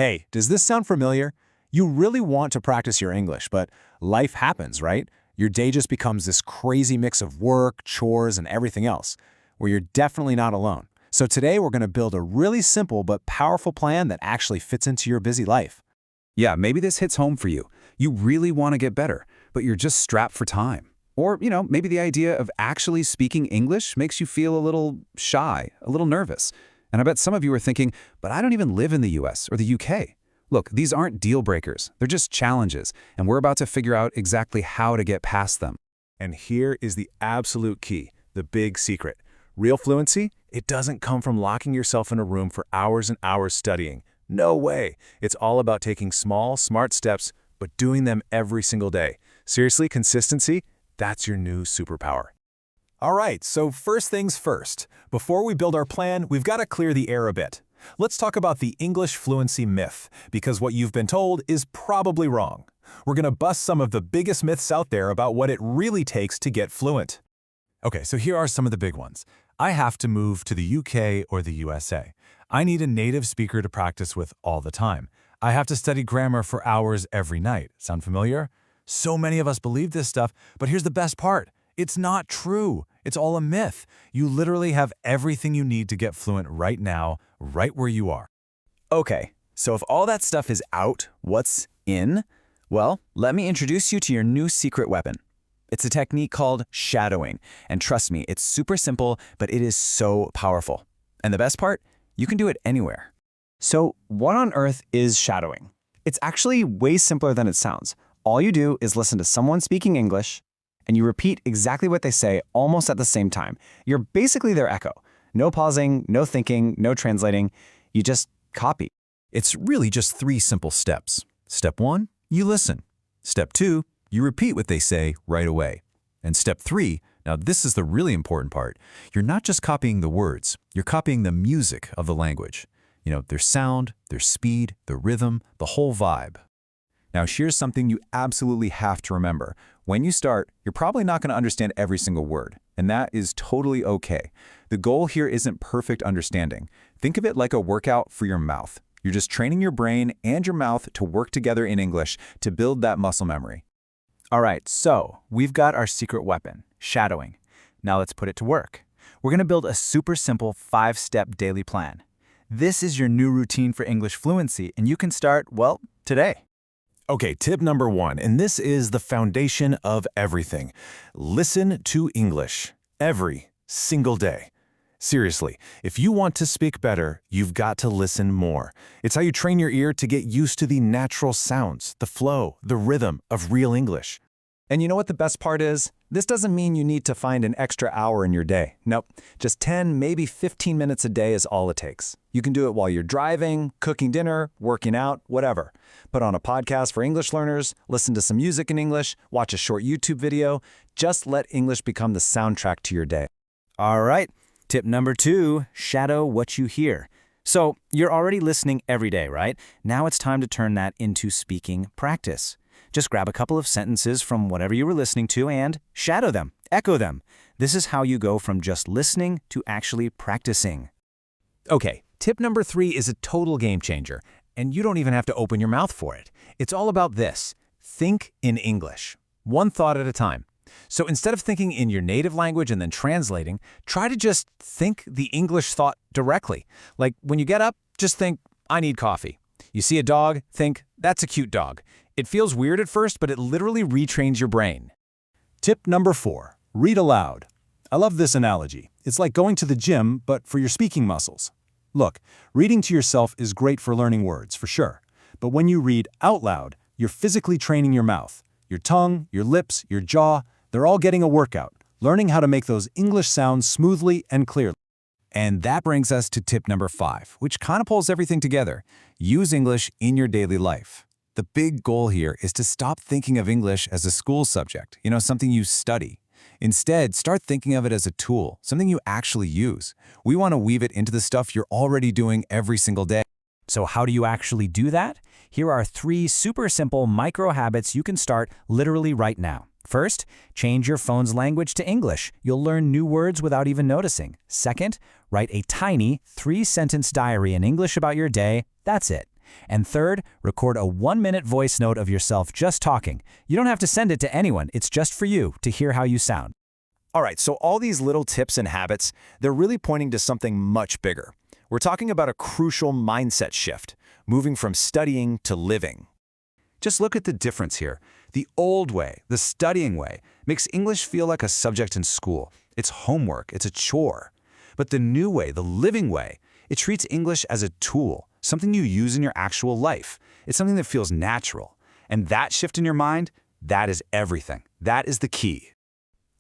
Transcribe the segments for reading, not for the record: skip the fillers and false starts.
Hey, does this sound familiar? You really want to practice your English, but life happens, right? Your day just becomes this crazy mix of work, chores, and everything else, where you're definitely not alone. So today we're going to build a really simple but powerful plan that actually fits into your busy life. Yeah, maybe this hits home for you. You really want to get better, but you're just strapped for time. Or, maybe the idea of actually speaking English makes you feel a little shy, a little nervous. And I bet some of you are thinking, but I don't even live in the US or the UK. Look, these aren't deal breakers. They're just challenges, and we're about to figure out exactly how to get past them. And here is the absolute key, the big secret. Real fluency, it doesn't come from locking yourself in a room for hours and hours studying. No way. It's all about taking small, smart steps, but doing them every single day. Seriously, consistency, that's your new superpower. All right, so first things first. Before we build our plan, we've got to clear the air a bit. Let's talk about the English fluency myth, because what you've been told is probably wrong. We're going to bust some of the biggest myths out there about what it really takes to get fluent. Okay, so here are some of the big ones. I have to move to the UK or the USA. I need a native speaker to practice with all the time. I have to study grammar for hours every night. Sound familiar? So many of us believe this stuff, but here's the best part. It's not true. It's all a myth. You literally have everything you need to get fluent right now, right where you are. Okay, so if all that stuff is out, what's in? Well, let me introduce you to your new secret weapon. It's a technique called shadowing, and trust me, it's super simple, but it is so powerful. And the best part? You can do it anywhere. So what on earth is shadowing? It's actually way simpler than it sounds. All you do is listen to someone speaking English, and you repeat exactly what they say almost at the same time. You're basically their echo. No pausing, no thinking, no translating. You just copy. It's really just 3 simple steps. Step 1, you listen. Step 2, you repeat what they say right away. And step 3, now this is the really important part, you're not just copying the words, you're copying the music of the language. Their sound, their speed, the rhythm, the whole vibe. Now here's something you absolutely have to remember. When you start, you're probably not going to understand every single word, and that is totally okay. The goal here isn't perfect understanding. Think of it like a workout for your mouth. You're just training your brain and your mouth to work together in English to build that muscle memory. All right, so we've got our secret weapon, shadowing. Now let's put it to work. We're going to build a super simple 5-step daily plan. This is your new routine for English fluency, and you can start, well, today. Okay, tip number 1, and this is the foundation of everything. Listen to English every single day. Seriously, if you want to speak better, you've got to listen more. It's how you train your ear to get used to the natural sounds, the flow, the rhythm of real English. And you know what the best part is? This doesn't mean you need to find an extra hour in your day. Nope, just 10, maybe 15 minutes a day is all it takes. You can do it while you're driving, cooking dinner, working out, whatever. Put on a podcast for English learners, listen to some music in English, watch a short YouTube video. Just let English become the soundtrack to your day. All right, tip number 2, shadow what you hear. So you're already listening every day, right? Now it's time to turn that into speaking practice. Just grab a couple of sentences from whatever you were listening to and shadow them, echo them. This is how you go from just listening to actually practicing. Okay, tip number 3 is a total game changer, and you don't even have to open your mouth for it. It's all about this. Think in English, one thought at a time. So instead of thinking in your native language and then translating, try to just think the English thought directly. Like when you get up, just think, I need coffee. You see a dog, think, that's a cute dog. It feels weird at first, but it literally retrains your brain. Tip number 4, read aloud. I love this analogy. It's like going to the gym, but for your speaking muscles. Look, reading to yourself is great for learning words, for sure. But when you read out loud, you're physically training your mouth. Your tongue, your lips, your jaw, they're all getting a workout, learning how to make those English sounds smoothly and clearly. And that brings us to tip number 5, which kind of pulls everything together. Use English in your daily life. The big goal here is to stop thinking of English as a school subject, something you study. Instead, start thinking of it as a tool, something you actually use. We want to weave it into the stuff you're already doing every single day. So how do you actually do that? Here are 3 super simple micro habits you can start literally right now. First, change your phone's language to English. You'll learn new words without even noticing. Second, write a tiny 3-sentence diary in English about your day. That's it. And third, record a 1-minute voice note of yourself just talking. You don't have to send it to anyone. It's just for you to hear how you sound. All right, so all these little tips and habits, they're really pointing to something much bigger. We're talking about a crucial mindset shift, moving from studying to living. Just look at the difference here. The old way, the studying way, makes English feel like a subject in school. It's homework, it's a chore. But the new way, the living way, it treats English as a tool, something you use in your actual life. It's something that feels natural. And that shift in your mind, that is everything. That is the key.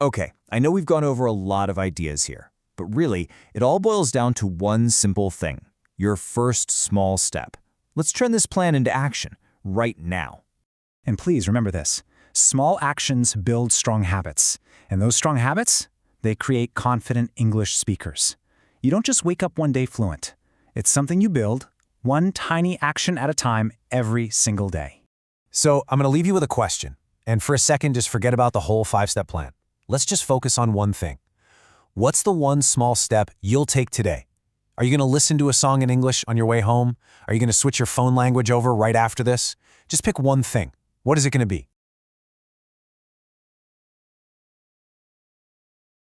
Okay, I know we've gone over a lot of ideas here, but really, it all boils down to one simple thing, your first small step. Let's turn this plan into action right now. And please remember this, small actions build strong habits, and those strong habits, they create confident English speakers. You don't just wake up one day fluent. It's something you build, one tiny action at a time every single day. So I'm going to leave you with a question, and for a second, just forget about the whole 5-step plan. Let's just focus on one thing. What's the one small step you'll take today? Are you going to listen to a song in English on your way home? Are you going to switch your phone language over right after this? Just pick one thing. What is it going to be?